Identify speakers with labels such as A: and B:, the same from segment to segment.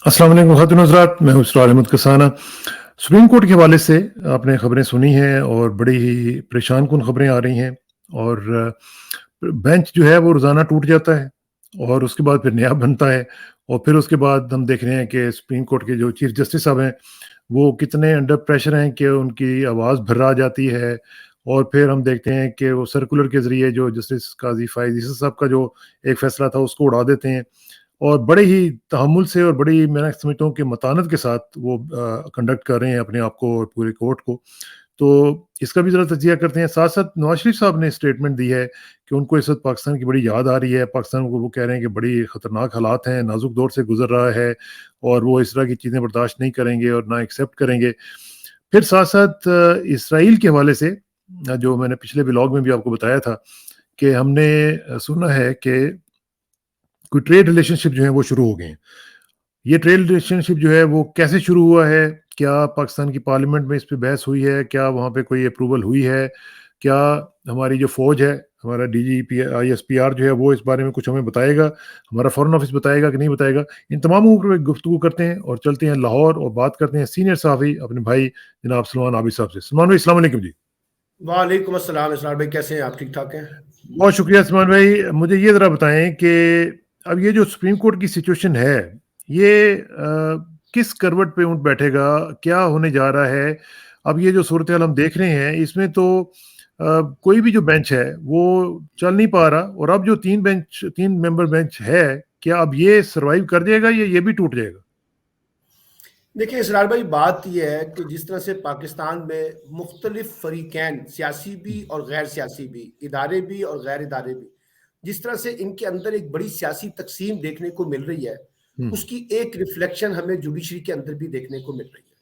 A: अस्सलाम वालेकुम खातून हज़रात, मैं हूँ इसरार अहमद कसाना। सुप्रीम कोर्ट के हवाले से आपने खबरें सुनी हैं और बड़ी ही परेशान कुन खबरें आ रही हैं। और बेंच जो है वो रोज़ाना टूट जाता है और उसके बाद फिर नया बनता है। और फिर उसके बाद हम देख रहे हैं कि सुप्रीम कोर्ट के जो चीफ जस्टिस साहब हैं, वो कितने अंडर प्रेशर हैं कि उनकी आवाज़ भर्रा जाती है। और फिर हम देखते हैं कि वो सर्कुलर के ज़रिए जो जस्टिस काज़ी फ़ाइज़ ईसा साहब का जो एक फ़ैसला था उसको उड़ा देते हैं। और बड़े ही तहम्मुल से और बड़ी मैं समझता हूँ कि मतानत के साथ वो कंडक्ट कर रहे हैं अपने आप को और पूरे कोर्ट को। तो इसका भी ज़रा तजिया करते हैं। साथ-साथ नवाज़ शरीफ साहब ने स्टेटमेंट दी है कि उनको इस वक़्त पाकिस्तान की बड़ी याद आ रही है। पाकिस्तान को वो कह रहे हैं कि बड़ी ख़तरनाक हालात हैं, नाज़ुक दौर से गुज़र रहा है और वो इस तरह की चीज़ें बर्दाश्त नहीं करेंगे और ना एक्सेप्ट करेंगे। फिर साथ-साथ इसराइल के हवाले से जो मैंने पिछले व्लॉग में भी आपको बताया था कि हमने सुना है कि कोई ट्रेड रिलेशनशिप जो है वो शुरू हो गए हैं। ये ट्रेड रिलेशनशिप जो है वो कैसे शुरू हुआ है? क्या पाकिस्तान की पार्लियामेंट में इस पे बहस हुई है? क्या वहाँ पे कोई अप्रूवल हुई है? क्या हमारी जो फ़ौज है, हमारा डीजीपी आईएसपीआर जो है वो इस बारे में कुछ हमें बताएगा? हमारा फ़ॉरेन ऑफ़िस बताएगा कि नहीं बताएगा? इन तमाम पे गुफ्तगू करते हैं और चलते हैं लाहौर और बात करते हैं सीनियर सहाफ़ी अपने भाई जनाब सलमान आबिद साहब से। सलमान भाई अस्सलाम वालेकुम जी।
B: वालेकुम अस्सलाम इसरार भाई, कैसे हैं आप? ठीक ठाक हैं?
A: बहुत शुक्रिया सलमान भाई। मुझे ये ज़रा बताएँ कि अब ये जो सुप्रीम कोर्ट की सिचुएशन है, ये किस करवट पे ऊँट बैठेगा? क्या होने जा रहा है? अब ये जो सूरत-ए-हाल हम देख रहे हैं, इसमें तो कोई भी जो बेंच है, वो चल नहीं पा रहा और अब जो 3 मेंबर बेंच है, क्या अब ये सर्वाइव कर जाएगा या ये भी टूट जाएगा?
B: देखिए इसरार भाई, बात ये है कि जिस तरह से पाकिस्तान में मुख्तलिफ फरीकैन, सियासी भी
A: हुँ,
B: और गैर सियासी भी, इदारे भी और गैर इदारे भी, जिस तरह से इनके अंदर एक बड़ी सियासी तकसीम देखने को मिल रही है,
A: हुँ,
B: उसकी एक रिफ्लेक्शन हमें जुडिशरी के अंदर भी देखने को मिल रही है।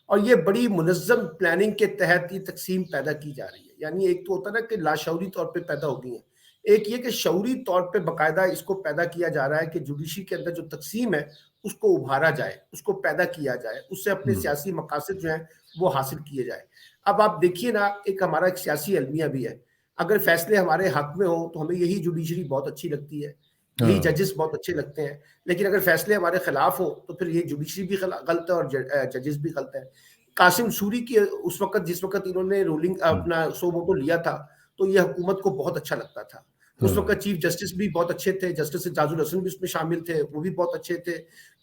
B: और ये बड़ी मुनज़्ज़म प्लानिंग के तहत ये तकसीम पैदा की जा रही है। यानी एक तो होता है ना कि लाशऊरी तौर पे पैदा हो गई है। एक ये कि शऊरी तौर पे बाकायदा इसको पैदा किया जा रहा है कि जुडिशरी के अंदर जो तकसीम है, उसको उभारा जाए, उसको पैदा किया जाए, उससे अपने
A: हुँ,
B: सियासी मकासद जो हैं, वो हासिल किए जाए। अब आप देखिए ना, एक हमारा एक सियासी अलमिया भी है। अगर फैसले हमारे हक में हों, तो हमें यही जुडिशरी बहुत अच्छी लगती है, यही
A: हाँ,
B: जजेस बहुत अच्छे लगते हैं। लेकिन अगर फैसले हमारे खिलाफ हों, तो फिर ये जुडिशरी भी गलत है और जजेस भी गलत है। कासिम सूरी की उस वक़्त जिस वक़्त इन्होंने रूलिंग
A: हुँ,
B: अपना सो मोटो लिया था, तो ये हुकूमत को बहुत अच्छा लगता था। उस
A: हाँ,
B: वक़्त चीफ जस्टिस भी बहुत अच्छे थे, जस्टिस एजाजुल हसन भी उसमें शामिल थे, वो भी बहुत अच्छे थे।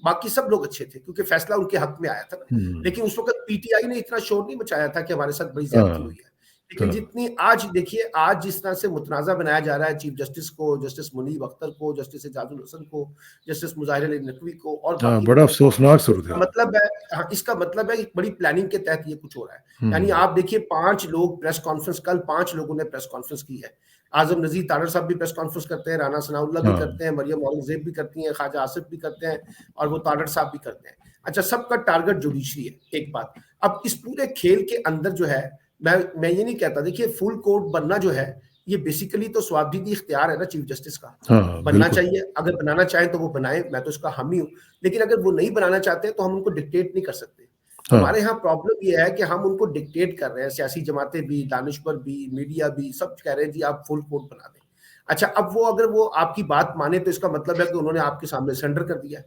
B: बाकी सब लोग अच्छे थे क्योंकि फैसला उनके हक में आया था ना।
A: हुँ,
B: लेकिन उस वक़्त पीटीआई ने इतना शोर नहीं मचाया था कि हमारे साथ बड़ी ज़्यादती
A: हाँ,
B: हुई है। लेकिन
A: हाँ,
B: जितनी आज देखिए, आज जिस तरह से मुतनाज़ा बनाया जा रहा है चीफ जस्टिस को, जस्टिस मुनीब अख्तर को, जस्टिस एजाजुल हसन को, जस्टिस मुज़ाहिर अली नकवी को और
A: हाँ,
B: बाकी
A: बड़ा
B: लोगों को,
A: अफ़सोसनाक
B: इसका
A: सूरत-ए-हाल है।
B: मतलब है, हाँ, इसका मतलब है एक बड़ी प्लानिंग के तहत ये कुछ हो रहा है। यानी
A: हुँ,
B: आप देखिए 5 लोग प्रेस कॉन्फ्रेंस, कल 5 लोगों ने प्रेस कॉन्फ्रेंस की है। आज़म नज़ीर तारड़ साहब भी प्रेस कॉन्फ्रेंस करते हैं, राना सनाउल्लाह भी
A: हाँ,
B: करते हैं, मरियम औरंगज़ेब भी करती हैं, ख्वाजा आसिफ भी करते हैं और वो तारड़ साहब भी करते हैं। अच्छा, सबका टारगेट जुडिशरी है, एक बात। अब इस पूरे खेल के अंदर जो है, मैं ये नहीं कहता, देखिए फुल कोर्ट बनना जो है, ये बेसिकली तो स्वाभिदी इख्तियार है ना चीफ जस्टिस का।
A: हाँ,
B: बनना
A: बिल्कुल।
B: चाहिए, अगर बनाना चाहें तो वो बनाएँ, मैं तो इसका हामी हूँ। लेकिन अगर वो नहीं बनाना चाहते तो हम उनको डिक्टेट नहीं कर सकते।
A: हाँ,
B: हमारे यहाँ प्रॉब्लम ये है कि हम उनको डिक्टेट कर रहे हैं, सियासी जमातें भी, दानिशवर भी, मीडिया भी, सब कह रहे हैं जी आप फुल कोर्ट बना दें। अच्छा, अब वो अगर वो आपकी बात माने तो इसका मतलब है कि उन्होंने आपके सामने सरेंडर कर दिया है।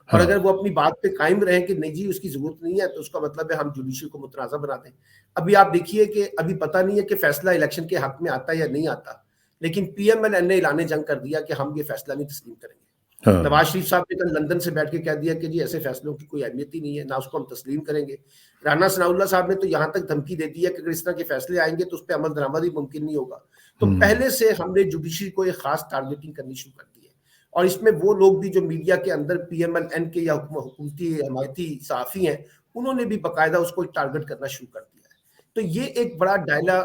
B: और
A: हाँ,
B: अगर वो अपनी बात पे कायम रहें कि नहीं जी उसकी ज़रूरत नहीं है, तो उसका मतलब है हम जुडिशरी को मुतनाज़ा बना दें। अभी आप देखिए कि अभी पता नहीं है कि फैसला इलेक्शन के हक में आता है या नहीं आता। लेकिन पीएमएलएन ने ऐलान जंग कर दिया कि हम ये फैसला नहीं तस्लीम करेंगे।
A: हाँ,
B: नवाज शरीफ साहब ने कल लंदन से बैठ के कह दिया कि जी ऐसे फैसलों की कोई अहमियत ही नहीं है, ना उसको हम तस्लीम करेंगे। राना सनाउल्लाह साहब ने तो यहाँ तक धमकी दे दी है कि अगर इस तरह के फैसले आएंगे तो उस पर अमल दरामद ही मुमकिन नहीं होगा। तो
A: हुँ,
B: पहले से हमने जुडिशरी को एक खास टारगेटिंग करनी शुरू कर दी है। और इसमें वो लोग भी जो मीडिया के अंदर पीएमएलएन के या हुकूमती हमायती सहाफ़ी हैं, उन्होंने भी बाकायदा उसको टारगेट करना शुरू कर दिया है। तो ये एक बड़ा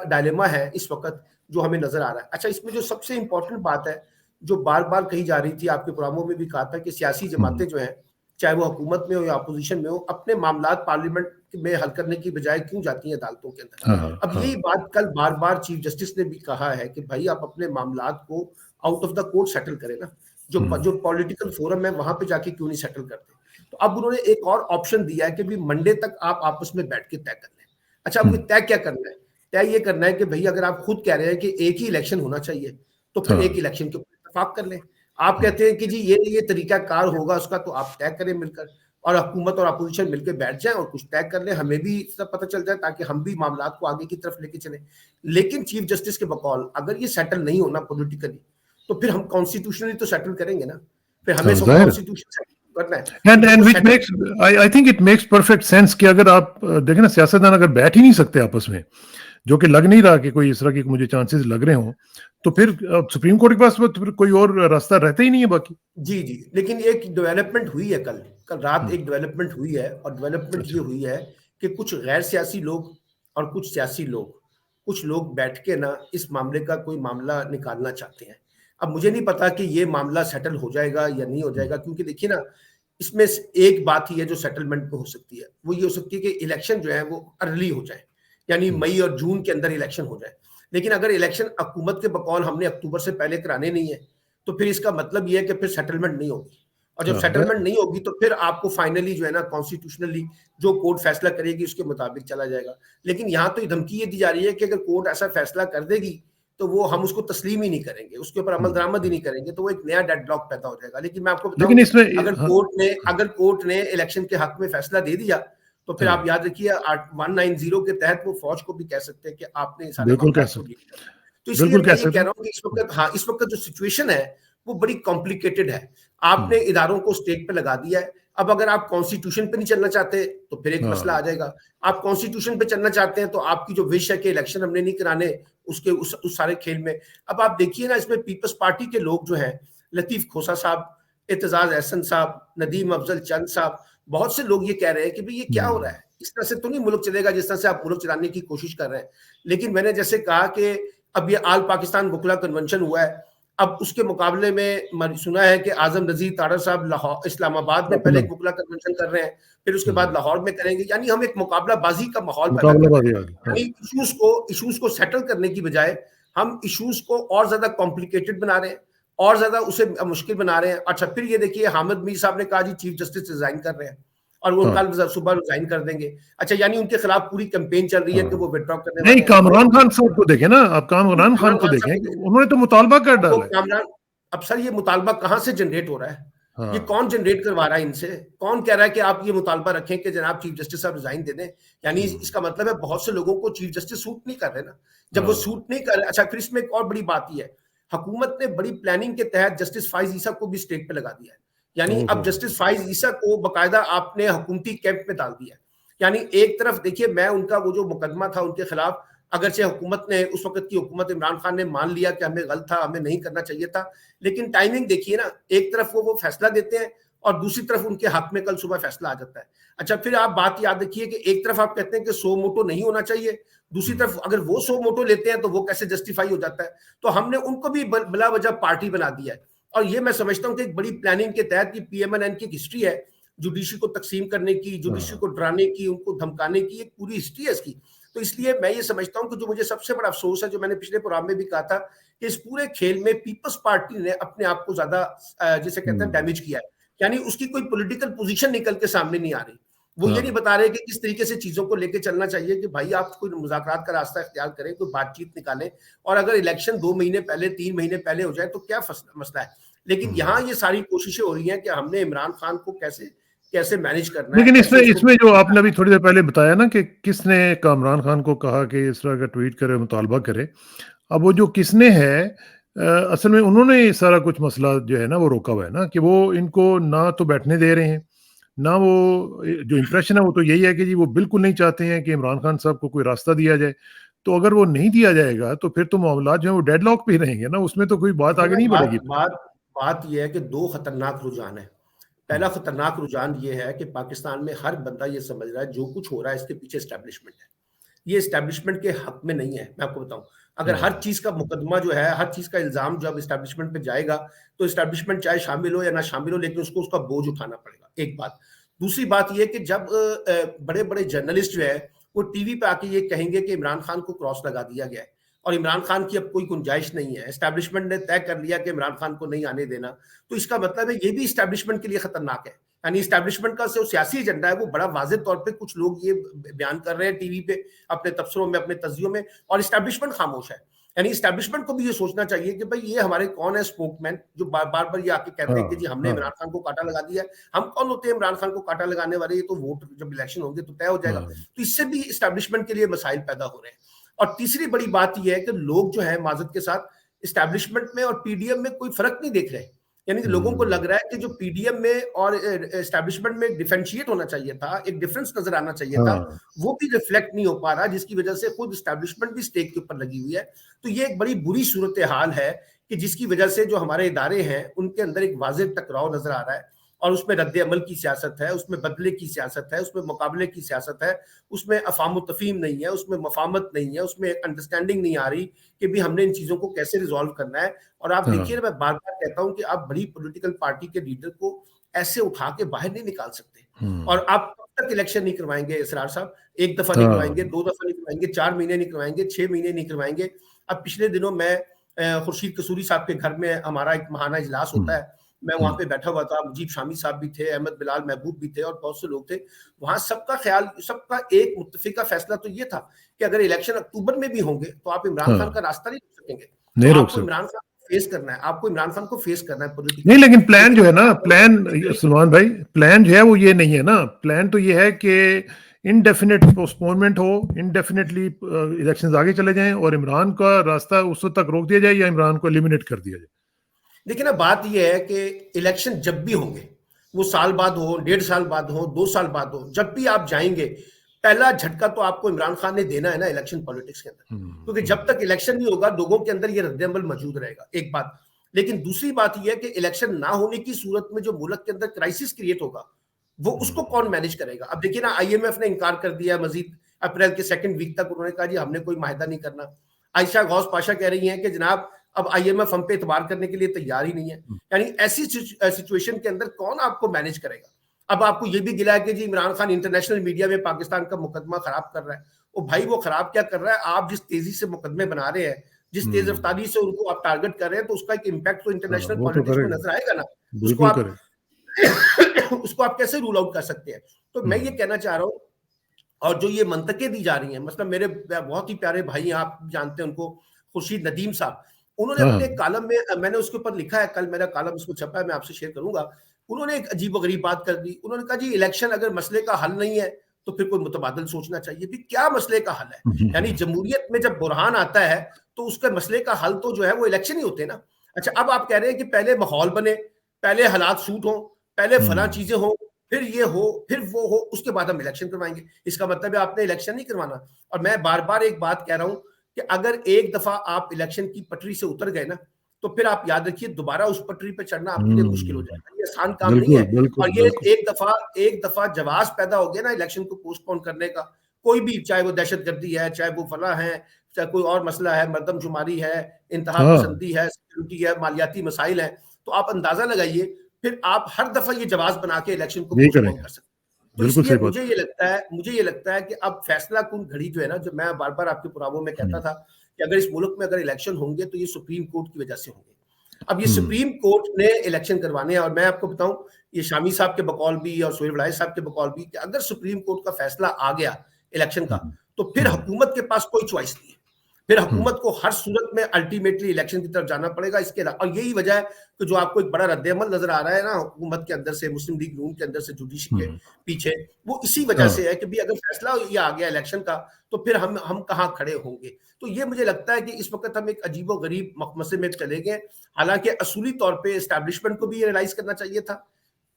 B: डायलेमा है इस वक्त जो हमें नजर आ रहा है। अच्छा, इसमें जो सबसे इंपॉर्टेंट बात है, जो बार-बार कही जा रही थी, आपके प्रोग्रामों में भी कहा था कि सियासी
A: हुँ,
B: जमातें जो हैं, चाहे वो हुकूमत में हो या अपोज़िशन में हो, अपने मामलात पार्लियामेंट में हल करने की बजाय क्यों जाती हैं अदालतों के अंदर।
A: हाँ, हाँ,
B: अब
A: हाँ,
B: यही बात कल बार-बार चीफ जस्टिस ने भी कहा है कि भाई आप अपने मामलात को out of the court settle करें ना।
A: हुँ,
B: जो पॉलिटिकल फोरम है, वहाँ पे जाके क्यों नहीं सेटल करते। तो अब उन्होंने एक और ऑप्शन दिया है कि भई मंडे तक आप आपस में बैठ के तय कर लें। अच्छा, अब
A: हुँ,
B: ये तय क्या करना है? तय ये करना है कि भई अगर आप खुद कह रहे हैं कि एक ही इलेक्शन होना चाहिए, तो फिर
A: हाँ,
B: एक इलेक्शन के ऊपर इत्तेफाक कर लें। आप
A: हुँ,
B: कहते हैं कि जी ये तरीका कार होगा उसका, तो आप तय करें मिलकर। और हुकूमत और अपोजिशन मिलकर बैठ जाए और कुछ तय कर ले, हमें भी सब पता चल जाए ताकि हम भी मामला को आगे की तरफ लेके चले। लेकिन चीफ जस्टिस के बकौल अगर ये सेटल नहीं होना पॉलिटिकली, तो फिर हम कॉन्स्टिट्यूशनली तो सेटल करेंगे ना, फिर हमें सब
A: जाहिर
B: कॉन्स्टिट्यूशन सेटल करना है।
A: And which makes I think it makes perfect sense कि अगर आप देखें ना, सियासतदान अगर बैठ ही नहीं सकते आपस में, जो कि लग नहीं रहा कि कोई इस तरह के मुझे चांसेस लग रहे हों, तो फिर सुप्रीम कोर्ट के पास तो फिर कोई और रास्ता रहता ही नहीं है बाकी।
B: जी जी, लेकिन एक डेवलपमेंट हुई है कल कल रात एक डेवलपमेंट हुई है, और डेवलपमेंट ये
A: अच्छा।
B: हुई है कि कुछ गैर सियासी लोग और कुछ सियासी लोग, कुछ लोग बैठ के ना इस मामले का कोई मामला निकालना चाहते हैं। अब मुझे नहीं पता कि ये मामला सेटल हो जाएगा या नहीं हो जाएगा, क्योंकि देखिए ना, इसमें एक बात ही है जो सेटलमेंट में हो सकती है, वो ये हो सकती है कि इलेक्शन जो है वो अर्ली हो जाए, यानी मई और जून के अंदर इलेक्शन हो जाए। लेकिन अगर इलेक्शन हुकूमत के बकौल हमने अक्टूबर से पहले कराने नहीं है, तो फिर इसका मतलब ये है कि फिर सेटलमेंट नहीं होगी, और जब सेटलमेंट नहीं होगी तो फिर आपको फाइनली जो है ना कॉन्स्टिट्यूशनली जो कोर्ट फैसला करेगी उसके मुताबिक चला जाएगा। लेकिन यहाँ तो ये धमकी ये दी जा रही है कि अगर कोर्ट ऐसा फैसला कर देगी तो वो हम उसको तस्लीम ही नहीं करेंगे, उसके ऊपर अमल दरामद ही नहीं करेंगे, तो वो एक नया डेडलॉक पैदा हो जाएगा। लेकिन मैं आपको बताऊं,
A: लेकिन इसमें
B: अगर कोर्ट ने इलेक्शन के हक में फैसला दे दिया, तो फिर आप याद रखिए 190 के तहत वो फौज को भी कह सकते हैं कि आपने सारे
A: बिल्कुल कह
B: मामला को
A: सकते,
B: डील किया। तो इसलिए
A: बिल्कुल
B: मैं
A: कह
B: ये कह
A: सकते।
B: रहा हूँ कि इस वक्त जो सिचुएशन है वो बड़ी कॉम्प्लिकेटेड है। आपने इदारों को स्टेक पे लगा दिया है। अब अगर आप कॉन्स्टिट्यूशन पे नहीं चलना चाहते तो फिर एक मसला आ जाएगा। आप कॉन्स्टिट्यूशन पे चलना चाहते हैं तो आपकी जो विश है कि इलेक्शन हमने नहीं कराने, उसके उस सारे खेल में अब आप देखिए ना, इसमें पीपल्स पार्टी के लोग जो हैं, लतीफ खोसा साहब, एतजाज एहसन साहब, नदीम अफजल चंद साहब, बहुत से लोग ये कह रहे हैं कि भाई ये क्या हो रहा है, इस तरह से तो नहीं मुल्क चलेगा जिस तरह से आप मुल्क चलाने की कोशिश कर रहे हैं। लेकिन मैंने जैसे कहा कि अब ये आल पाकिस्तान वकला कन्वेंशन हुआ है, अब उसके मुकाबले में सुना है कि आजम नजीर तारड़ साहब लाहौर इस्लामाबाद में पहले एक वकला कन्वेंशन कर रहे हैं, फिर उसके बाद लाहौर में करेंगे। यानी हम एक मुकाबलाबाजी का माहौल पैदा कर रहे हैं। यानी इशूज को सेटल करने की बजाय हम इशूज को और ज्यादा कॉम्प्लिकेटेड बना रहे हैं, और ज्यादा उसे मुश्किल बना रहे हैं। अच्छा, फिर ये देखिए हामिद मीर साहब ने कहा जी चीफ जस्टिस रिजाइन कर रहे हैं, और वो कल सुबह रिजाइन कर देंगे। अच्छा, यानी उनके खिलाफ पूरी कैंपेन चल रही है कि वो विड्रॉ करने वाले
A: नहीं,
B: हैं।
A: कामरान खान साहब को देखें ना, आप कामरान खान को देखें, उन्होंने तो मुतालबा कर डाला है।
B: अब सर ये मुतालबा कहां से जनरेट हो रहा है? ये
A: हाँ।
B: कौन जनरेट करवा रहा है इनसे? कौन कह रहा है कि आप ये मुतालबा रखें कि जनाब चीफ जस्टिस साहब रिजाइन दे दें? यानी इसका मतलब है बहुत से लोगों को चीफ जस्टिस सूट नहीं कर रहे ना। जब वो सूट नहीं कर रहे, अच्छा फिर इसमें एक और बड़ी बात ही है, हुकूमत ने बड़ी प्लानिंग के तहत जस्टिस फाइज ईसा को भी स्टेट पे लगा दिया है। यानी अब जस्टिस फाइज ईसा को बाकायदा आपने हुकूमती कैंप में डाल दिया है। यानी एक तरफ देखिए, मैं उनका वो जो मुकदमा था उनके खिलाफ, अगरचे हुकूमत ने, उस वक्त की हुकूमत इमरान खान ने मान लिया कि हमें गलत था, हमें नहीं करना चाहिए था, लेकिन टाइमिंग देखिए ना, एक तरफ वो फैसला देते हैं और दूसरी तरफ उनके हक में कल सुबह फैसला आ जाता है। अच्छा, फिर आप बात याद रखिए कि एक तरफ आप कहते हैं कि सो मोटो नहीं होना चाहिए, दूसरी तरफ अगर वो सो मोटो लेते हैं तो वो कैसे जस्टिफाई हो जाता है? तो हमने उनको भी बिला वजह पार्टी बना दिया है। और ये मैं समझता हूँ कि एक बड़ी प्लानिंग के तहत PMNN की हिस्ट्री है, जुडिशरी को तकसीम करने की, जुडिशरी को डराने की, उनको धमकाने की एक पूरी हिस्ट्री है इसकी। तो इसलिए मैं ये समझता हूं कि जो मुझे सबसे बड़ा अफसोस है, जो मैंने पिछले प्रोग्राम में भी कहा था, कि इस पूरे खेल में पीपल्स पार्टी ने अपने आप को ज्यादा जिसे कहते हैं डैमेज किया है। यानी उसकी कोई पॉलिटिकल पोजीशन निकल के सामने नहीं आ रही। वो ये नहीं बता रहे कि किस तरीके से चीजों को लेकर चलना चाहिए, कि भाई आप कोई मुज़ाकरात का रास्ता इख्तियार करें, कोई बातचीत निकालें, और अगर इलेक्शन 2 महीने पहले, 3 महीने पहले हो जाए तो क्या मसला है। लेकिन यहाँ ये सारी कोशिशें हो रही हैं कि हमने इमरान खान को कैसे मैनेज करना है।
A: लेकिन इसमें जो आपने अभी थोड़ी देर पहले बताया ना कि किसने कामरान खान को कहा कि इस तरह का ट्वीट करे, मुतालबा करे, अब वो जो किसने है, असल में उन्होंने ये सारा कुछ मसला जो है ना वो रोका हुआ है ना, कि वो इनको ना तो बैठने दे रहे हैं, ना वो जो इम्प्रेशन है वो तो यही है कि जी वो बिल्कुल नहीं चाहते हैं कि इमरान खान साहब को कोई रास्ता दिया जाए। तो अगर वो नहीं दिया जाएगा तो फिर तो मामला जो है वो डेडलॉक पे ही रहेंगे ना, उसमें तो कोई बात आगे नहीं बढ़ेगी।
B: बात यह है कि दो खतरनाक रुझान है। पहला खतरनाक रुझान ये है कि पाकिस्तान में हर बंदा ये समझ रहा है जो कुछ हो रहा है इसके पीछे एस्टैब्लिशमेंट है। ये एस्टैब्लिशमेंट के हक में नहीं है। मैं आपको बताऊं, अगर हर चीज का मुकदमा जो है, हर चीज का इल्जाम जब एस्टैब्लिशमेंट पे जाएगा, तो एस्टैब्लिशमेंट चाहे शामिल हो या ना शामिल हो, लेकिन उसको उसका बोझ उठाना पड़ेगा। एक बात। दूसरी बात यह कि जब बड़े बड़े जर्नलिस्ट जो है वो टीवी पे आके ये कहेंगे कि इमरान खान को क्रॉस लगा दिया गया है और इमरान खान की अब कोई गुंजाइश नहीं है, एस्टैब्लिशमेंट ने तय कर लिया कि इमरान खान को नहीं आने देना, तो इसका मतलब है ये भी एस्टैब्लिशमेंट के लिए खतरनाक है। यानी एस्टैब्लिशमेंट का जो सियासी एजेंडा है वो बड़ा वाज़ेह तौर पे कुछ लोग ये बयान कर रहे हैं टीवी पे, अपने तबसरों में, अपने तज्जियों में, और एस्टैब्लिशमेंट खामोश है। यानी इस्टेब्लिशमेंट को भी ये सोचना चाहिए कि भाई ये हमारे कौन है स्पोकमैन जो बार बार ये आके कहते हैं कि जी हमने इमरान खान को कांटा लगा दिया है। हम कौन होते हैं इमरान खान को कांटा लगाने वाले? ये तो वोट जब इलेक्शन होंगे तो तय हो जाएगा। तो इससे भी इस्टेब्लिशमेंट के लिए मसाइल पैदा हो रहे हैं। और तीसरी बड़ी बात यह है कि लोग जो है माजरत के साथ इस्टेब्लिशमेंट में और पीडीएम में कोई फर्क नहीं देख रहे। यानी कि लोगों को लग रहा है कि जो पीडीएम में और एस्टैब्लिशमेंट में डिफरेंशिएट होना चाहिए था, एक डिफरेंस नजर आना चाहिए था, वो भी रिफ्लेक्ट नहीं हो पा रहा, जिसकी वजह से खुद एस्टैब्लिशमेंट भी स्टेक के ऊपर लगी हुई है। तो ये एक बड़ी बुरी सूरत हाल है कि जिसकी वजह से जो हमारे इदारे हैं उनके अंदर एक वाज़ेह टकराव नजर आ रहा है और उसमें रद्द अमल की सियासत है, उसमें बदले की सियासत है, उसमें मुकाबले की सियासत है, उसमें अफाम तफहीम नहीं है, उसमें मफामत नहीं है, उसमें अंडरस्टैंडिंग नहीं आ रही कि भी हमने इन चीजों को कैसे रिजॉल्व करना है। और आप देखिए ना, मैं बार बार कहता हूं कि आप बड़ी पॉलिटिकल पार्टी के लीडर को ऐसे उठा के बाहर नहीं निकाल सकते। और आप कब तक इलेक्शन नहीं करवाएंगे इसरार साहब? एक दफा नहीं करवाएंगे, 2 दफा नहीं करवाएंगे, 4 महीने नहीं करवाएंगे, 6 महीने नहीं करवाएंगे। अब पिछले दिनों मैं खुर्शीद कसूरी साहब के घर में हमारा एक महाना इजलास होता है, मैं वहां पे बैठा हुआ था, मुजीब शामी साहब भी थे, अहमद बिलाल महबूब भी थे और बहुत से लोग थे वहां। सबका ख्याल, सबका एक मुत्तफिका फैसला तो ये था कि अगर इलेक्शन अक्टूबर में भी होंगे तो आप इमरान खान का रास्ता नहीं रोक सकेंगे। नहीं रोक सकते। इमरान खान को फेस करना है, आपको इमरान खान को फेस करना है पॉलिटिकल। नहीं, लेकिन प्लान जो है ना, प्लान सलमान भाई, प्लान जो है वो ये नहीं है ना। प्लान तो ये है कि इनडेफिनेट पोस्टपोनमेंट हो, इनडेफिनेटली इलेक्शंस आगे चले जाएं और इमरान का रास्ता उस वक्त तक रोक दिया जाए या इमरान को एलिमिनेट कर दिया जाए। देखिए ना, बात यह है कि इलेक्शन जब भी होंगे, वो साल बाद हो, 1.5 साल बाद हो, 2 साल बाद हो, जब भी आप जाएंगे, पहला झटका तो आपको इमरान खान ने देना है ना इलेक्शन पॉलिटिक्स के अंदर, क्योंकि जब तक इलेक्शन नहीं होगा लोगों के अंदर ये रद्द-ए-अमल मौजूद रहेगा, एक बात। लेकिन दूसरी बात यह है कि इलेक्शन ना होने की सूरत में जो मुल्क के अंदर क्राइसिस क्रिएट होगा, वो उसको कौन मैनेज करेगा? अब देखिए ना, IMF ने इनकार कर दिया मजीद अप्रैल के 2nd वीक तक, उन्होंने कहा जी हमने कोई माहिदा नहीं करना। आयशा गौस पाशा कह रही हैं कि जनाब अब IMF हम पे एतबार करने के लिए तैयार ही नहीं है। यानी ऐसी सिचुएशन के अंदर कौन आपको मैनेज करेगा? अब आपको ये भी गिला है कि जी इमरान खान इंटरनेशनल मीडिया में पाकिस्तान का मुकदमा खराब कर रहा है। ओ भाई, वो खराब क्या कर रहा है? आप जिस तेजी से मुकदमे बना रहे हैं, जिस तेज रफ्तारी से उनको आप टारगेट कर रहे हैं, तो उसका एक इम्पैक्ट तो इंटरनेशनल पॉलिटिक्स में नजर आएगा ना। उसको आप उसको आप कैसे रूल आउट कर सकते हैं? तो मैं ये कहना चाह रहा हूँ, और जो ये मंतके दी जा रही हैं, मतलब मेरे बहुत ही प्यारे भाई, आप जानते हैं उनको, खुर्शीद नदीम साहब, उन्होंने अपने कॉलम में, मैंने उसके ऊपर लिखा है, कल मेरा कॉलम उसको छपा है, मैं आपसे शेयर करूंगा। उन्होंने एक अजीब व गरीब बात कर दी। उन्होंने कहा जी इलेक्शन अगर मसले का हल नहीं है तो फिर कोई मुतबादल सोचना चाहिए। भी क्या मसले का हल है? यानी जमहूरियत में जब बुरहान आता है तो उसके मसले का हल तो जो है वो इलेक्शन ही होते हैं ना। अच्छा, अब आप कह रहे हैं कि पहले माहौल बने, पहले हालात सूट हो, पहले फला चीजें हो, फिर ये हो, फिर वो हो, उसके बाद हम इलेक्शन करवाएंगे। इसका मतलब है आपने इलेक्शन नहीं करवाना। और मैं बार बार एक बात कह रहा हूं कि अगर एक दफा आप इलेक्शन की पटरी से उतर गए ना, तो फिर आप याद रखिए दोबारा उस पटरी पे चढ़ना आपके लिए मुश्किल हो जाएगा। ये आसान काम नहीं है। और ये एक दफा जवाब पैदा हो गया ना इलेक्शन को पोस्टपोन करने का, कोई भी, चाहे वो दहशतगर्दी है, चाहे वो फला है, चाहे कोई और मसला है, मर्दमशुमारी है, इंतहा पसंदी है, सिक्योरिटी है, मालियाती मसाइल है, तो आप अंदाजा लगाइए फिर आप हर दफा ये जवाब बना के इलेक्शन को पोस्टपोन कर सकते। तो इसलिए मुझे ये लगता है कि अब फैसला कुन घड़ी जो है ना, जो मैं बार बार आपके प्रोग्रामों में कहता था कि अगर इस मुल्क में अगर इलेक्शन होंगे तो ये सुप्रीम कोर्ट की वजह से होंगे। अब ये सुप्रीम कोर्ट ने इलेक्शन करवाने हैं, और मैं आपको बताऊं, ये शामी साहब के बकौल भी और सोहेल वड़ाई साहब के बकौल भी, कि अगर सुप्रीम कोर्ट का फैसला आ गया इलेक्शन का, तो फिर हुकूमत के पास कोई चॉइस नहीं है। फिर हुकूमत को हर सूरत में अल्टीमेटली इलेक्शन की तरफ जाना पड़ेगा। इसके और यही वजह है कि जो आपको एक बड़ा रद्द-ए-अमल नजर आ रहा है ना हुकूमत के अंदर से, मुस्लिम लीग नून के अंदर से जुडिशरी के पीछे, वो इसी वजह से है कि भी अगर फैसला ये आ गया इलेक्शन का तो फिर हम कहाँ खड़े होंगे। तो ये मुझे लगता है कि इस वक्त हम एक अजीबो गरीब मखमसे में चले गए। हालांकि असूली तौर पर एस्टैब्लिशमेंट को भी रियलाइज करना चाहिए था,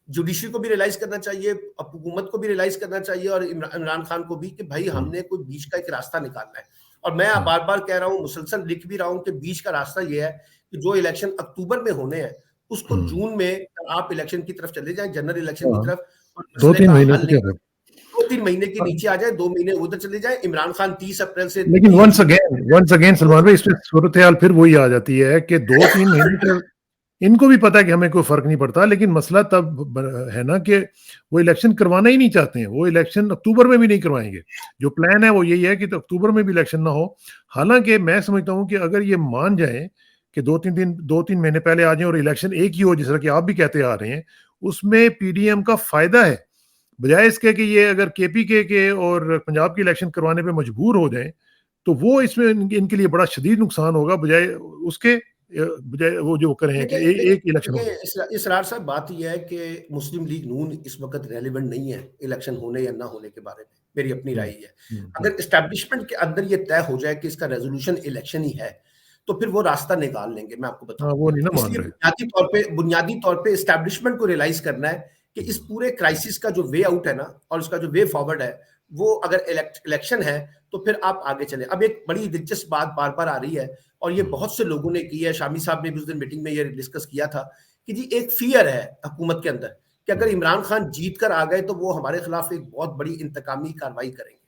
B: जुडिशरी को भी रियलाइज करना चाहिए, हुकूमत को भी रियलाइज करना चाहिए, और इमरान खान को भी, कि भाई हमने कोई बीच का एक रास्ता निकालना है। और मैं बार बार कह रहा हूं, मुसलसल लिख भी रहा हूं कि बीच का रास्ता यह है कि जो इलेक्शन अक्टूबर में होने हैं उसको जून में आप इलेक्शन की तरफ चले जाएं, जनरल इलेक्शन की तरफ, और
A: 2-3 महीने
B: 2-3 महीने के नीचे आ जाए, 2 महीने उधर चले जाए। इमरान खान 30 अप्रैल से,
A: लेकिन वंस अगेन सलमान भाई, इसमें सूरत हाल फिर वही आ जाती है कि 2-3 महीने इनको भी पता है कि हमें कोई फर्क नहीं पड़ता, लेकिन मसला तब है ना कि वो इलेक्शन करवाना ही नहीं चाहते हैं। वो इलेक्शन अक्टूबर में भी नहीं करवाएंगे। जो प्लान है वो यही है कि तो अक्टूबर में भी इलेक्शन ना हो। हालांकि मैं समझता हूं कि अगर ये मान जाए कि 2-3 महीने पहले आ जाए और इलेक्शन एक ही हो, जिस तरह की आप भी कहते आ रहे हैं, उसमें पीडीएम का फायदा है, बजाय इसके कि ये अगर केपीके के और पंजाब की इलेक्शन करवाने पर मजबूर हो जाए तो वो इसमें इनके लिए बड़ा शदीद नुकसान होगा, बजाय उसके बजाय वो जो करें कि एक इलेक्शन हो।
B: इसरार साहब, बात यह है कि मुस्लिम लीग नून इस वक्त रेलिवेंट नहीं है इलेक्शन होने या ना होने के बारे में, मेरी अपनी राय है। अगर इस्टेब्लिशमेंट के अंदर ये तय हो जाए कि इसका रेजोल्यूशन इलेक्शन ही है, तो फिर वो रास्ता निकाल लेंगे, मैं आपको बताऊं।
A: वो नहीं ना मान
B: इसलिए
A: रहे।
B: बुनियादी तौर पे इस्टेब्लिशमेंट को रियलाइज करना है कि इस पूरे क्राइसिस का जो वे आउट है ना, और इसका जो वे फॉरवर्ड है, वो अगर इलेक्शन है तो फिर आप आगे चले। अब एक बड़ी दिलचस्प बात बार बार आ रही है, और ये बहुत से लोगों ने की है, शामी साहब ने भी उस दिन मीटिंग में ये डिस्कस किया था, कि जी एक फियर है हुकूमत के अंदर कि अगर इमरान खान जीत कर आ गए तो वो हमारे खिलाफ एक बहुत बड़ी इंतकामी कार्रवाई करेंगे।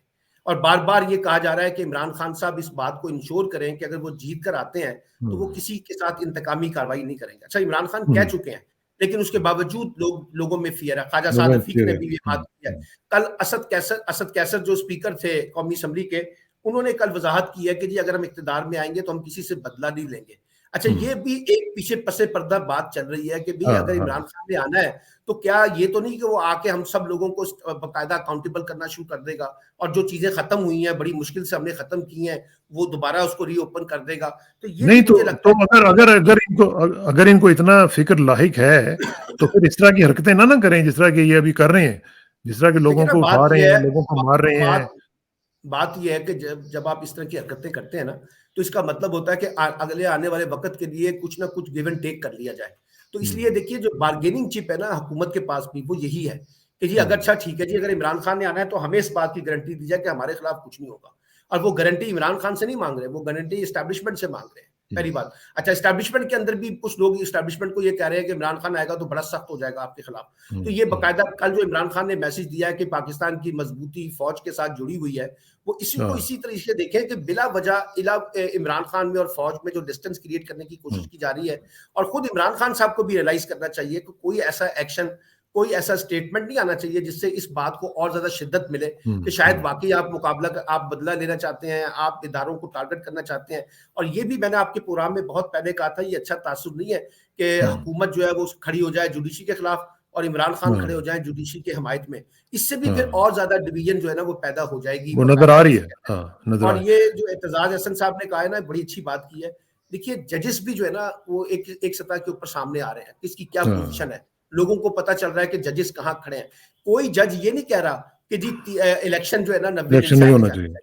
B: और बार बार ये कहा जा रहा है कि इमरान खान साहब इस बात को इंश्योर करें कि अगर वो जीत कर आते हैं तो वो किसी के साथ इंतकामी कार्रवाई नहीं करेंगे। अच्छा, इमरान खान कह चुके हैं, लेकिन उसके बावजूद लोगों में फियर है। ख्वाजा साद रफीक ने भी ये बात की है। कल असद कैसर जो स्पीकर थे कौमी असम्बली के, उन्होंने कल वजाहत की है कि जी अगर हम इख्तिदार में आएंगे तो हम किसी से बदला नहीं लेंगे। अच्छा, ये भी एक पीछे पसे पर्दा बात चल रही है कि भाई अगर इमरान खान ने आना है तो क्या ये तो नहीं कि वो आके हम सब लोगों को बाकायदा अकाउंटेबल करना शुरू कर देगा, और जो चीजें खत्म हुई हैं, बड़ी मुश्किल से हमने खत्म की हैं, वो दोबारा उसको रीओपन कर देगा। तो ये
A: नहीं, तो अगर इनको इतना फिक्र लाहिक है तो फिर इस तरह की हरकतें ना करें जिस तरह की ये अभी कर रहे हैं, जिस तरह के लोगों को उठा रहे हैं, लोगों को मार रहे हैं।
B: बात यह है कि जब आप इस तरह की हरकतें करते हैं ना, तो इसका मतलब होता है कि अगले आने वाले वक्त के लिए कुछ ना कुछ गिव एंड टेक कर लिया जाए। तो इसलिए देखिए, जो बार्गेनिंग चिप है ना हुकूमत के पास भी, वो यही है कि जी अगर अच्छा ठीक है जी, अगर इमरान खान ने आना है तो हमें इस बात की गारंटी दी जाए कि हमारे खिलाफ कुछ नहीं होगा। और वो गारंटी इमरान खान से नहीं मांग रहे, वो गारंटी एस्टैब्लिशमेंट से मांग रहे हैं, पहली बात। अच्छा, एस्टैब्लिशमेंट के अंदर भी कुछ लोग एस्टैब्लिशमेंट को ये कह रहे हैं कि इमरान खान आएगा तो बड़ा सख्त हो जाएगा आपके खिलाफ। तो ये बाकायदा कल जो इमरान खान ने मैसेज दिया है कि पाकिस्तान की मजबूती फौज के साथ जुड़ी हुई है, वो इसी को इसी तरह से देखें कि बिला वजह इमरान खान में और फौज में जो डिस्टेंस क्रिएट करने की कोशिश की जा रही है। और खुद इमरान खान साहब को भी रियलाइज करना चाहिए कि कोई ऐसा एक्शन, कोई ऐसा स्टेटमेंट नहीं आना चाहिए जिससे इस बात को और ज्यादा शिद्दत मिले कि शायद वाकई आप आप बदला लेना चाहते हैं, आप इदारों को टारगेट करना चाहते हैं। और ये भी मैंने आपके प्रोग्राम में बहुत पहले कहा था, ये अच्छा तासुर नहीं है कि हुकूमत जो है वो खड़ी हो जाए जुडिशरी के खिलाफ और इमरान खान खड़े हो जाए जुडिशरी के हमायत में। इससे भी फिर और ज्यादा डिवीजन जो है ना वो पैदा हो जाएगी,
A: वो नजर आ रही है।
B: और ये जो एतजाज हसन साहब ने कहा है ना, बड़ी अच्छी बात की है। देखिए, जजेस भी जो है ना वो एक सतह के ऊपर सामने आ रहे हैं, किसकी क्या पोजीशन है, लोगों को पता चल रहा है कि जजेस कहाँ खड़े हैं। कोई जज ये नहीं कह रहा कि जी इलेक्शन जो है ना 90 दिन नहीं होना चाहिए,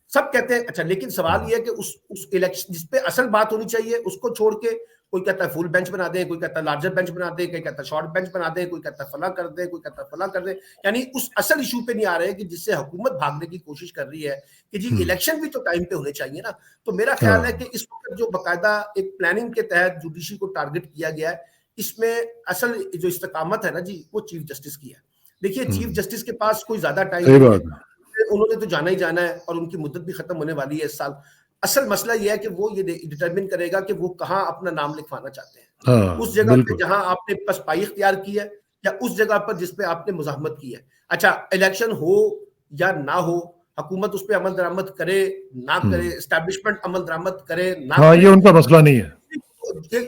B: सब कहते हैं। अच्छा, लेकिन सवाल ये है कि उस इलेक्शन जिसपे असल बात होनी चाहिए उसको छोड़ के कोई कहता है फुल बेंच बना दें, कोई कहता है लार्जर बेंच बना दें, कोई कहता है शॉर्ट बेंच बना दें, कोई कहता है फला कर दें, कोई कहता है फला कर दें। यानी उस असल इशू पे नहीं आ रहे कि जिससे हुकूमत भागने की कोशिश कर रही है कि जी इलेक्शन भी तो टाइम पे होने चाहिए ना। तो मेरा ख्याल है कि इस वक्त जो बाकायदा एक प्लानिंग के तहत जुडिशरी को टारगेट किया गया है, इसमें असल जो इस्तकामत है ना जी, वो चीफ जस्टिस की है। देखिए, चीफ जस्टिस के पास कोई ज्यादा टाइम नहीं है, उन्होंने तो जाना ही जाना है और उनकी मुद्दत भी खत्म होने वाली है इस साल। असल मसला यह है कि वो ये डिटरमिन करेगा कि वो कहाँ अपना नाम लिखवाना चाहते हैं, उस जगह पे जहां आपने पसपाई इख्तियार की है या उस जगह पर जिसपे आपने मुज़ाहमत की है। अच्छा, इलेक्शन हो या ना हो, हुकूमत उस पर अमल दरामद करे ना करे, एस्टैब्लिशमेंट अमल दरामद करे ना करे,
A: ये उनका मसला नहीं है।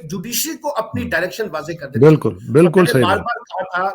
B: जुडिशरी को अपनी डायरेक्शन वाजे कर दे।
A: बिल्कुल सही।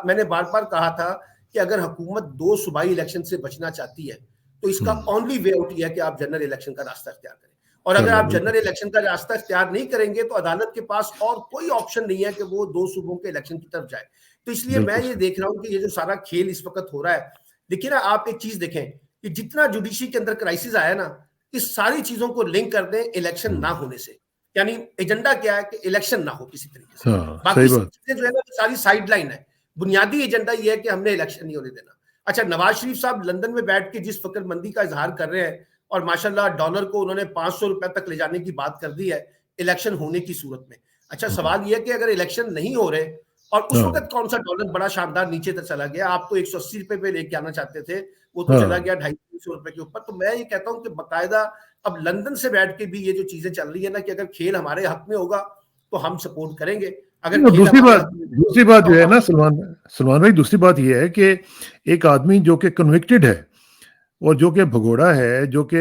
B: मैंने बार बार कहा था कि अगर हुकूमत 2 सूबाई इलेक्शन से बचना चाहती है तो इसका ओनली वे आउट यह है कि आप जनरल इलेक्शन का रास्ता इख्तियार करें। और अगर आप जनरल इलेक्शन का रास्ता इख्तियार नहीं करेंगे तो अदालत के पास और कोई ऑप्शन नहीं है कि वो 2 सूबों के इलेक्शन की तरफ जाए। तो इसलिए मैं ये देख रहा हूं कि ये जो सारा खेल इस वक्त हो रहा है, देखिए ना, आप एक चीज देखें कि जितना जुडिशरी के अंदर क्राइसिस आया ना, इस सारी चीजों को लिंक कर दें इलेक्शन ना होने से। यानी एजेंडा क्या है कि इलेक्शन ना हो किसी तरीके से, बाकी चीजें जो है ना सारी साइडलाइन है। बुनियादी एजेंडा ये है कि हमने इलेक्शन नहीं होने देना। अच्छा, नवाज शरीफ साहब लंदन में बैठ के जिस फकरमंदी का इजहार कर रहे हैं, और माशाल्लाह डॉलर को उन्होंने 500 रुपए तक ले जाने की बात कर दी है इलेक्शन होने की सूरत में। अच्छा, सवाल यह है कि अगर इलेक्शन नहीं हो रहे, और उस वक्त कौन सा डॉलर बड़ा शानदार नीचे तक चला गया, आप तो 180 रुपए पे लेके आना चाहते थे, वो तो चला गया 250 रुपए के ऊपर। तो मैं ये कहता हूं कि बाकायदा अब लंदन से बैठ के भी ये जो चीजें चल रही है ना, कि अगर खेल हमारे हक में होगा तो हम सपोर्ट करेंगे। अगर
A: दूसरी बात जो है ना सलमान भाई, दूसरी बात ये है कि एक आदमी जो कि कन्विक्टेड है और जो कि भगोड़ा है, जो कि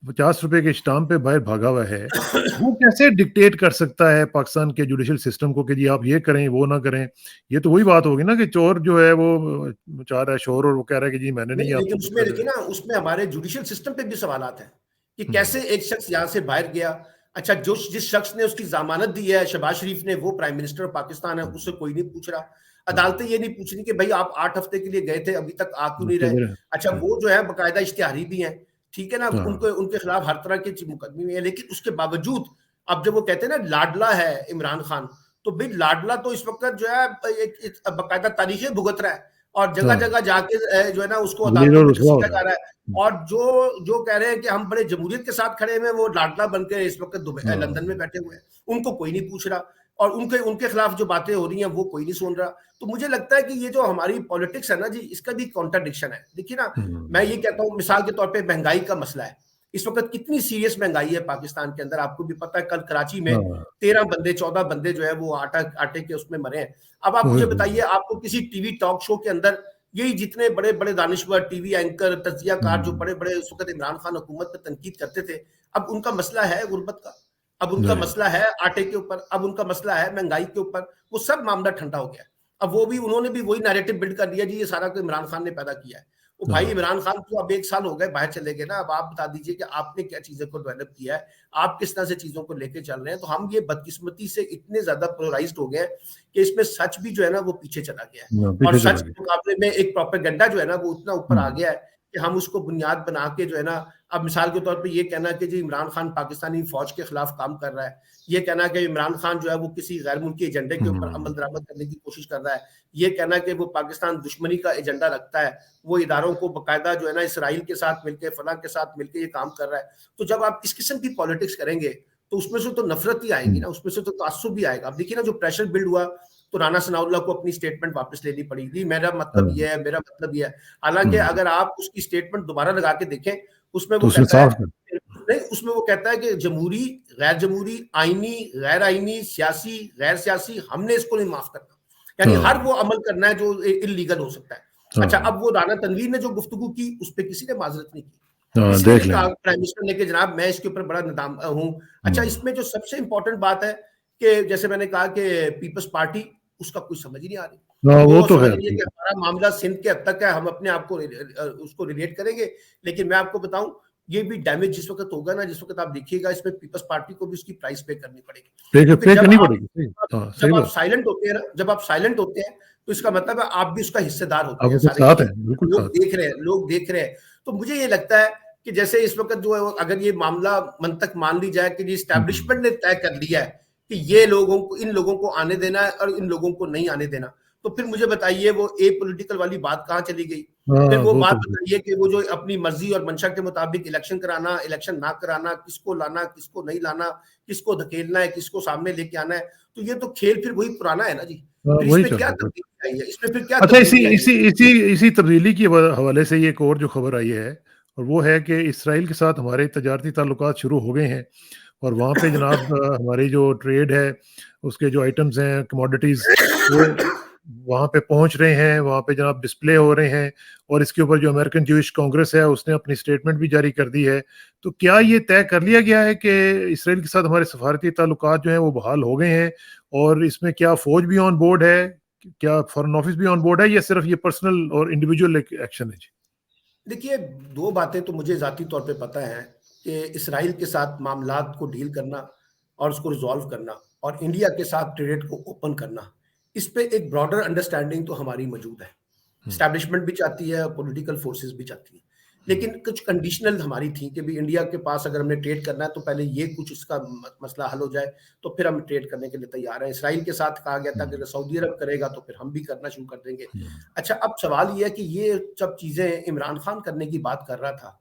A: 50 रुपए के स्टाम्प पे बाहर भागा हुआ है, वो कैसे डिक्टेट कर सकता है पाकिस्तान के जुडिशियल सिस्टम को कि जी आप ये करें वो ना करें। ये तो वही बात होगी ना कि चोर जो है वो चाह रहा है शोर और वो कह रहा है कि जी मैंने नहीं।
B: लेकिन उसमें देखिए ना, उसमें हमारे जुडिशियल सिस्टम पे भी सवाल हैं कि कैसे एक शख्स यहां से बाहर गया। अच्छा, जो जिस शख्स ने उसकी जमानत दी है शहबाज शरीफ ने, वो प्राइम मिनिस्टर पाकिस्तान है, उससे कोई नहीं पूछ रहा। अदालतें ये नहीं पूछ रही कि भाई आप 8 हफ्ते के लिए गए थे, अभी तक आ क्यों नहीं रहे। अच्छा, वो जो है बाकायदा इश्तिहारी भी हैं, ठीक है ना, उनको उनके खिलाफ हर तरह के मुकदमे में है, लेकिन उसके बावजूद अब जब वो कहते हैं ना लाडला है इमरान खान, तो भाई लाडला तो इस वक्त जो है एक बाकायदा तारीखें भुगत रहा है और जगह जगह जाके जो है ना उसको अदालतों में घसीटा जा रहा है। और जो जो कह रहे हैं कि हम बड़े जमहूरियत के साथ खड़े हुए, वो लाडला बनकर इस वक्त लंदन में बैठे हुए हैं, उनको कोई नहीं पूछ रहा और उनके उनके खिलाफ जो बातें हो रही हैं वो कोई नहीं सुन रहा। तो मुझे लगता है कि ये जो हमारी पॉलिटिक्स है ना जी, इसका भी कॉन्ट्राडिक्शन है। देखिए ना, मैं ये कहता हूँ मिसाल के तौर पे महंगाई का मसला है, इस वक्त कितनी सीरियस महंगाई है पाकिस्तान के अंदर, आपको भी पता है। कल कराची में 13 बंदे 14 बंदे जो है वो आटे के उसमें मरे हैं। अब आप मुझे बताइए, आपको किसी टीवी टॉक शो के अंदर यही जितने बड़े बड़े दानिश्वर, टीवी एंकर, तज्जियाकार जो बड़े बड़े उस वक्त इमरान खान हुकूमत पर तनकीद करते थे, अब उनका मसला है गुर्बत का, अब उनका मसला है आटे के ऊपर, अब उनका मसला है महंगाई के ऊपर, वो सब मामला ठंडा हो गया। अब वो भी उन्होंने भी वही नैरेटिव बिल्ड कर दिया जी, ये सारा को इमरान खान ने पैदा किया है। वो भाई इमरान खान तो अब 1 साल हो गए बाहर चले गए ना, अब आप बता दीजिए कि आपने क्या चीजें को डेवलप किया है, आप किस तरह से चीजों को लेके चल रहे हैं। तो हम ये बदकिस्मती से इतने ज्यादा पोलराइज्ड हो गए हैं कि इसमें सच भी जो है ना वो पीछे चला गया है, और सच के मुकाबले में एक प्रोपेगेंडा जो है ना वो इतना ऊपर आ गया है कि हम उसको बुनियाद बना के जो है ना, अब मिसाल के तौर पे ये कहना कि जी इमरान खान पाकिस्तानी फौज के खिलाफ काम कर रहा है, ये कहना कि इमरान खान जो है वो किसी गैर मुल्की एजेंडे के ऊपर अमल दरामद करने की कोशिश कर रहा है, ये कहना कि वो पाकिस्तान दुश्मनी का एजेंडा रखता है, वो इदारों को बाकायदा जो है ना इसराइल के साथ मिलकर, फलां के साथ मिलकर ये काम कर रहा है। तो जब आप इस किस्म की पॉलिटिक्स करेंगे तो उसमें से तो नफरत ही आएगी ना, उसमें से तो तासुब भी आएगा। अब देखिए ना, जो प्रेशर बिल्ड हुआ तो राना सनाउल्लाह को अपनी स्टेटमेंट वापस लेनी पड़ी थी, मेरा मतलब ये है, मेरा मतलब ये है। हालांकि अगर आप उसकी स्टेटमेंट दोबारा लगा के देखें, उसमें वो कहता है नहीं, उसमें वो कहता है कि जमहूरी, गैर जमहूरी, आईनी, गैर आईनी, सियासी, गैर सियासी, हमने इसको नहीं माफ करना, यानी हर वो अमल करना है जो इलीगल हो सकता है। अच्छा, अब वो राना तनवीर ने जो गुफ्तगू की उस पर किसी ने माजरत नहीं की, इसलिए कहा प्राइम मिनिस्टर ने कि जनाब मैं इसके ऊपर बड़ा नदाम हूं। अच्छा, इसमें जो सबसे इंपॉर्टेंट बात है कि जैसे मैंने कहा कि पीपल्स पार्टी, उसका कुछ समझ ही नहीं आ रही। वो तो है कि हमारा मामला सिंध के हद तक है, हम अपने आप को उसको रिलेट करेंगे, लेकिन मैं आपको बताऊं ये भी डैमेज जिस वक्त होगा ना, जिस वक्त आप देखिएगा इसमें पीपल्स पार्टी को भी उसकी प्राइस पे करनी पड़ेगी। जब आप साइलेंट होते हैं, जब आप साइलेंट होते हैं तो इसका मतलब है आप भी उसका हिस्सेदार होते हैं, सारे लोग देख रहे हैं, लोग देख रहे हैं। तो मुझे ये लगता है कि जैसे इस वक्त जो है, अगर ये मामला मंतक मान ली जाए कि एस्टैब्लिशमेंट ने तय कर लिया है कि ये लोगों को, इन लोगों को आने देना है और इन लोगों को नहीं आने देना, तो फिर मुझे बताइए वो ए पॉलिटिकल वाली बात कहाँ चली गई? फिर वो बात बताइए कि वो जो अपनी मर्जी और मंशा के मुताबिक इलेक्शन कराना, इलेक्शन ना कराना, किसको लाना, किसको नहीं लाना, किसको धकेलना है, किसको सामने लेके आना है, तो ये तो खेल फिर वही पुराना है ना जी। इसमें क्या तब्दीली आई है? इसमें फिर क्या?
A: अच्छा, इसी तब्दीली के हवाले से ये एक और जो खबर आई है, और वो है कि इसराइल के साथ हमारे तजारती ताल्लुकात शुरू हो गए हैं, और वहाँ पे जनाब हमारी जो ट्रेड है, उसके जो आइटम्स हैं, कमोडिटीज, वो वहाँ पे पहुँच रहे हैं, वहाँ पे जनाब डिस्प्ले हो रहे हैं, और इसके ऊपर जो अमेरिकन ज्यूइश कांग्रेस है उसने अपनी स्टेटमेंट भी जारी कर दी है। तो क्या ये तय कर लिया गया है कि इसराइल के साथ हमारे सफारती ताल्लुकात जो हैं वो बहाल हो गए हैं, और इसमें क्या फौज भी ऑन बोर्ड है, क्या फॉरेन ऑफिस भी ऑन बोर्ड है, या सिर्फ ये पर्सनल और इंडिविजुअल एक्शन है? जी
B: देखिए, 2 बातें तो मुझे जाती तौर पे पता है कि इसराइल के साथ मामलात को डील करना और उसको रिजॉल्व करना और इंडिया के साथ ट्रेड को ओपन करना, इस पे एक ब्रॉडर अंडरस्टैंडिंग तो हमारी मौजूद है। एस्टैब्लिशमेंट भी चाहती है, पॉलिटिकल फोर्सेस भी चाहती है, लेकिन कुछ कंडीशनल हमारी थी कि भी इंडिया के पास अगर हमने ट्रेड करना है तो पहले ये कुछ इसका मसला हल हो जाए, तो फिर हम ट्रेड करने के लिए तैयार हैं। इसराइल के साथ कहा गया था कि अगर सऊदी अरब करेगा तो फिर हम भी करना शुरू कर देंगे। अच्छा, अब सवाल ये है कि ये जब चीजें इमरान खान करने की बात कर रहा था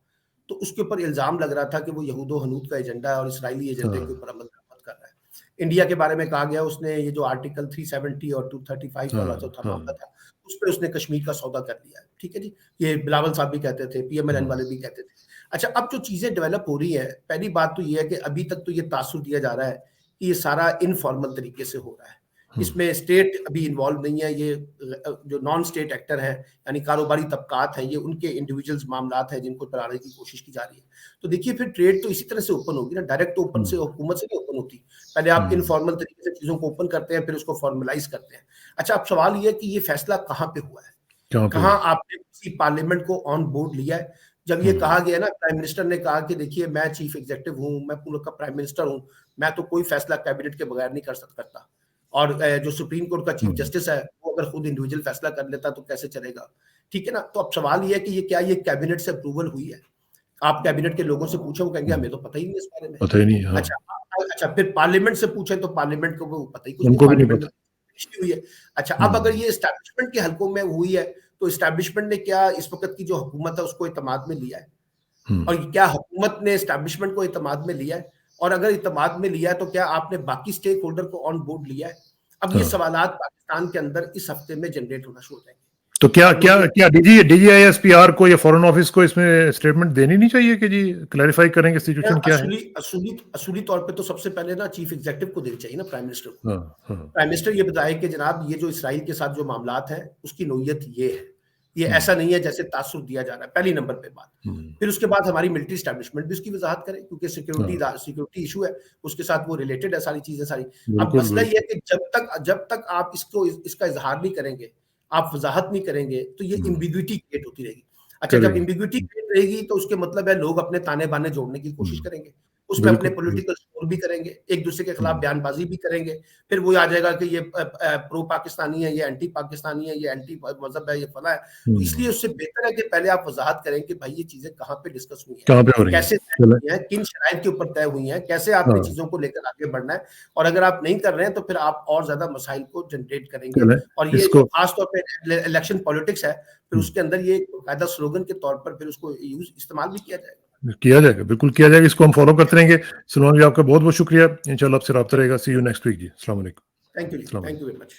B: तो उसके ऊपर इल्जाम लग रहा था कि वो यहूदो हनूद का एजेंडा है और इसराइली एजेंडे के ऊपर अमल दरामद कर रहा है। इंडिया के बारे में कहा गया, उसने ये जो आर्टिकल 370 और 235 वाला जो था मामला था, उस पर उसने कश्मीर का सौदा कर लिया है। ठीक है जी, ये बिलावल साहब भी कहते थे, PMLN वाले भी कहते थे। अच्छा, अब जो चीजें डेवलप हो रही है, पहली बात तो ये है कि अभी तक तो ये तासुर दिया जा रहा है कि ये सारा इनफॉर्मल तरीके से हो रहा है, इसमें स्टेट अभी इन्वॉल्व नहीं है। ये जो नॉन स्टेट एक्टर है, यानी कारोबारी तबकात है, ये उनके इंडिविजुअल्स मामलात है जिनको चलाने की कोशिश की जा रही है। तो देखिए, फिर ट्रेड तो इसी तरह से ओपन होगी ना, डायरेक्ट ओपन से हुकूमत से नहीं ओपन होती। पहले आप इनफॉर्मल तरीके से चीजों को ओपन करते हैं, फिर उसको फॉर्मलाइज करते हैं। अच्छा, अब सवाल ये है कि ये फैसला कहाँ पे हुआ है, कहाँ आपने किसी पार्लियामेंट को ऑन बोर्ड लिया है, जब ये कहा गया ना, प्राइम मिनिस्टर ने कहा कि देखिए मैं चीफ एग्जीक्यूटिव हूँ, मैं पूरा का प्राइम मिनिस्टर हूँ, मैं तो कोई फैसला कैबिनेट के बगैर नहीं कर सकता। और जो सुप्रीम कोर्ट का चीफ जस्टिस है वो अगर खुद इंडिविजुअल फैसला कर लेता तो कैसे चलेगा, ठीक है ना। तो अब सवाल ये है कि ये क्या ये कैबिनेट से अप्रूवल हुई है? आप कैबिनेट के लोगों से पूछो, वो कहेंगे हमें तो पता ही नहीं इस बारे में।
A: पता ही नहीं, हाँ।
B: अच्छा फिर पार्लियामेंट से पूछे तो पार्लियामेंट को वो पता ही कुछ
A: उनको भी नहीं
B: पार्लियामेंट
A: पता।
B: हुई है। अच्छा अब अगर ये एस्टैब्लिशमेंट के हलकों में हुई है तो एस्टैब्लिशमेंट ने क्या इस वक्त की जो हुकूमत है उसको इत्मीनान में लिया है? और क्या हुकूमत ने एस्टैब्लिशमेंट को इत्मीनान में लिया है? और अगर इत्मीनान में लिया है तो क्या आपने बाकी स्टेक होल्डर को ऑन बोर्ड लिया है? अब ये सवालात पाकिस्तान के अंदर इस हफ्ते में जनरेट होना शुरू हो जाएंगे।
A: तो क्या डीजीआईएसपीआर को या फॉरेन ऑफिस को इसमें स्टेटमेंट देनी नहीं चाहिए कि जी क्लैरिफाई करेंगे सिचुएशन क्या है?
B: असूली तौर पे तो सबसे पहले ना चीफ एग्जीक्यूटिव को देनी चाहिए ना, प्राइम मिनिस्टर को।
A: हाँ।
B: प्राइम मिनिस्टर ये बताए कि जनाब ये जो इसराइल के साथ जो मामलात हैं उसकी नोयत ये है, ये ऐसा नहीं है जैसे तासुर दिया जा रहा है, पहली नंबर पे बात। फिर उसके बाद हमारी मिलिट्री एस्टैब्लिशमेंट भी उसकी वजाहत करे, क्योंकि सिक्योरिटी इशू है, उसके साथ वो रिलेटेड है सारी चीजें सारी। अब मसला ये है कि जब तक आप इसका इजहार नहीं करेंगे, आप वजाहत नहीं करेंगे, तो ये एम्बिग्युइटी क्रिएट होती रहेगी। अच्छा जब एम्बिग्युइटी क्रिएट रहेगी तो उसके मतलब है लोग अपने ताने बाने जोड़ने की कोशिश करेंगे, उसमें अपने पॉलिटिकल स्कोर भी करेंगे, एक दूसरे के खिलाफ बयानबाजी भी करेंगे। फिर वो आ जाएगा कि ये प्रो पाकिस्तानी है, ये एंटी पाकिस्तानी है, ये एंटी मजहब है, ये फला है। तो इसलिए उससे बेहतर है कि पहले आप वजाहत करें कि भाई ये चीजें कहाँ पे डिस्कस हुई हैं, कैसे तय हुई हैं, किन शराइत के ऊपर तय हुई हैं, कैसे आपने चीजों को लेकर आगे बढ़ना है। और अगर आप नहीं कर रहे हैं तो फिर आप और ज्यादा मसाइल को जनरेट करेंगे। और ये खासतौर पर इलेक्शन पॉलिटिक्स है, फिर उसके अंदर ये कायदा स्लोगन के तौर पर फिर उसको इस्तेमाल भी किया जाएगा।
A: बिल्कुल किया जाएगा। इसको हम फॉलो करते रहेंगे। सलमान जी आपका बहुत बहुत शुक्रिया। इंशाल्लाह आपसे राब्ता रहेगा। सी यू नेक्स्ट वीक जी। अस्सलाम वालेकुम।
B: Thank you very much.